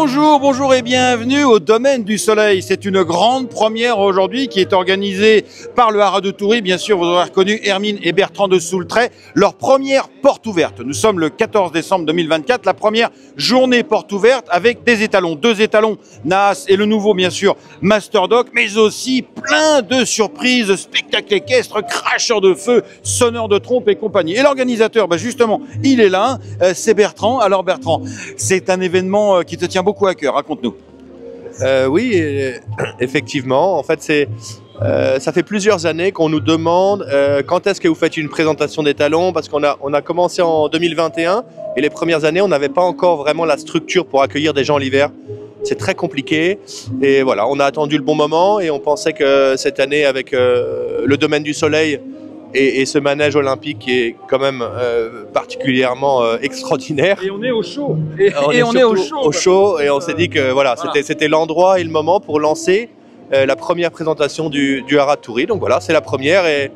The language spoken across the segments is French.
Bonjour, bonjour et bienvenue au Domaine du Soleil. C'est une grande première aujourd'hui qui est organisée par le Haras de Toury. Bien sûr, vous aurez reconnu Hermine et Bertrand de Soultray. Leur première porte ouverte. Nous sommes le 14 décembre 2024, la première journée porte ouverte avec des étalons. 2 étalons, Naas et le nouveau, bien sûr, Master Doc, mais aussi plein de surprises, spectacles équestres, cracheurs de feu, sonneurs de trompe et compagnie. Et l'organisateur, justement, il est là, c'est Bertrand. Alors Bertrand, c'est un événement qui te tient beaucoup à cœur, raconte-nous. Oui, effectivement. En fait, ça fait plusieurs années qu'on nous demande quand est-ce que vous faites une présentation d'étalons, parce qu'on a commencé en 2021 et les premières années, on n'avait pas encore vraiment la structure pour accueillir des gens l'hiver. C'est très compliqué et voilà, on a attendu le bon moment et on pensait que cette année, avec le Domaine du Soleil et ce manège olympique qui est quand même particulièrement extraordinaire. Et on est au chaud. On est au chaud et on s'est dit que voilà. C'était l'endroit et le moment pour lancer la première présentation du Haras de Toury. Donc voilà, c'est la première et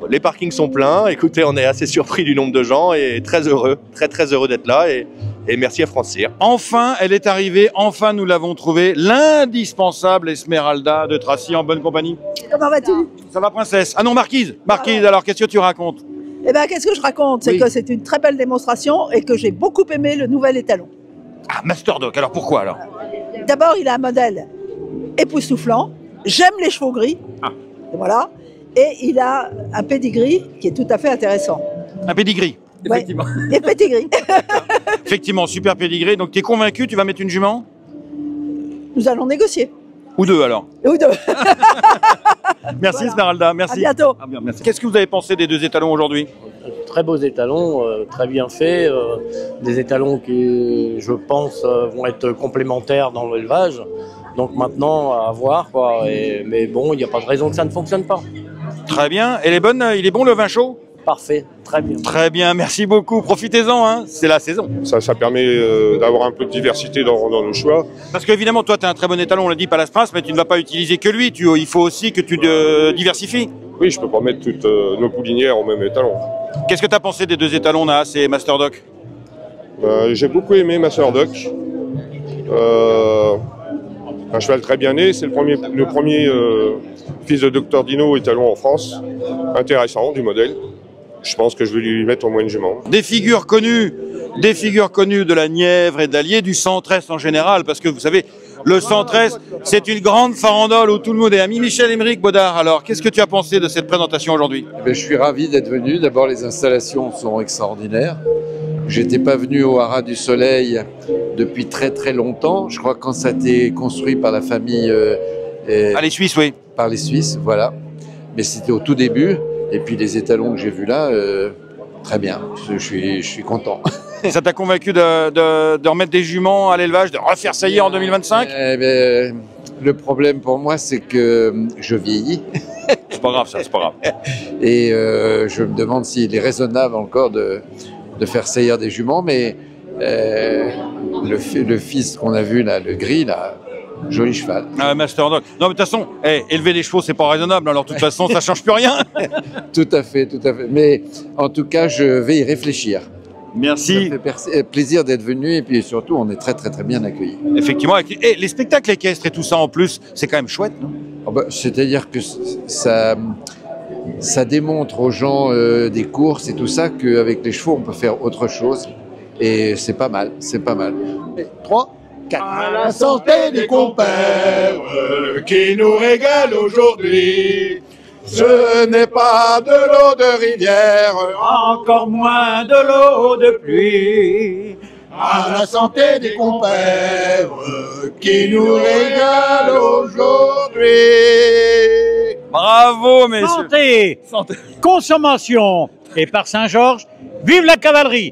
les parkings sont pleins. Écoutez, on est assez surpris du nombre de gens et très heureux, très heureux d'être là et merci à France Cyr. Enfin, elle est arrivée, enfin nous l'avons trouvée, l'indispensable Esmeralda de Tracy en bonne compagnie. Comment vas-tu? Ça va, princesse? Ah non, Marquise. Marquise, alors qu'est-ce que tu racontes? Eh bien, qu'est-ce que je raconte? C'est que c'est une très belle démonstration et que j'ai beaucoup aimé le nouvel étalon. Ah, Master Doc, alors pourquoi alors? D'abord, il a un modèle époustouflant. J'aime les chevaux gris. Ah. Voilà. Et il a un pedigree qui est tout à fait intéressant. Un pedigree, effectivement. Ouais. Et pedigree. Effectivement, super pedigree. Donc tu es convaincu, tu vas mettre une jument? Nous allons négocier. Ou 2 alors? Ou 2. Merci Voilà. Esmeralda, merci. À bientôt. Ah, bien, merci. Qu'est-ce que vous avez pensé des 2 étalons aujourd'hui? Très beaux étalons, très bien faits, des étalons qui, je pense, vont être complémentaires dans l'élevage. Donc maintenant, à voir, quoi. Mais bon, il n'y a pas de raison que ça ne fonctionne pas. Très bien. Et il est bon le vin chaud? Parfait, très bien. Très bien, merci beaucoup. Profitez-en, hein. C'est la saison. Ça permet d'avoir un peu de diversité dans nos choix. Parce qu'évidemment, toi, tu as un très bon étalon, on l'a dit, Palace Prince, mais tu ne vas pas utiliser que lui. Il faut aussi que tu diversifies. Oui, je peux pas mettre toutes nos poulinières au même étalon. Qu'est-ce que tu as pensé des 2 étalons, Naas et Master Doc? J'ai beaucoup aimé Master Doc. Un cheval très bien né, c'est le premier fils de Dr Dino étalon en France. Intéressant du modèle. Je pense que je vais lui mettre au moins une jument. Des figures connues de la Nièvre et d'Allier, du centre-est en général, parce que vous savez, le centre-est, c'est une grande farandole où tout le monde est ami. Michel-Émeric Baudard, alors, qu'est-ce que tu as pensé de cette présentation aujourd'hui? Je suis ravi d'être venu. D'abord, les installations sont extraordinaires. J'étais pas venu au Haras du Soleil depuis très longtemps. Je crois que quand ça a été construit par la famille... Les Suisses, oui. Par les Suisses, voilà. Mais c'était au tout début. Et puis les étalons que j'ai vus là, très bien. Je suis content. Ça t'a convaincu de remettre des juments à l'élevage, de refaire ça y est en 2025? Le problème pour moi, c'est que je vieillis. C'est pas grave, ça, c'est pas grave. Et je me demande s'il est raisonnable encore de faire saillir des juments. Mais le fils qu'on a vu là, le gris, là, joli cheval. Master Doc. Non, mais de toute façon, élever des chevaux, c'est pas raisonnable. Alors, de toute façon, ça change plus rien. Tout à fait. Mais en tout cas, je vais y réfléchir. Merci. Ça fait plaisir d'être venu et puis surtout, on est très bien accueillis. Effectivement. Et les spectacles équestres et tout ça en plus, c'est quand même chouette, non? C'est-à-dire que ça démontre aux gens des courses et tout ça qu'avec les chevaux, on peut faire autre chose. Et c'est pas mal, 3, 4. À la santé des compères qui nous régalent aujourd'hui. Ce n'est pas de l'eau de rivière, encore moins de l'eau de pluie. À la santé des compères qui nous régalent aujourd'hui. Bravo, messieurs. Santé, consommation et par Saint-Georges, vive la cavalerie!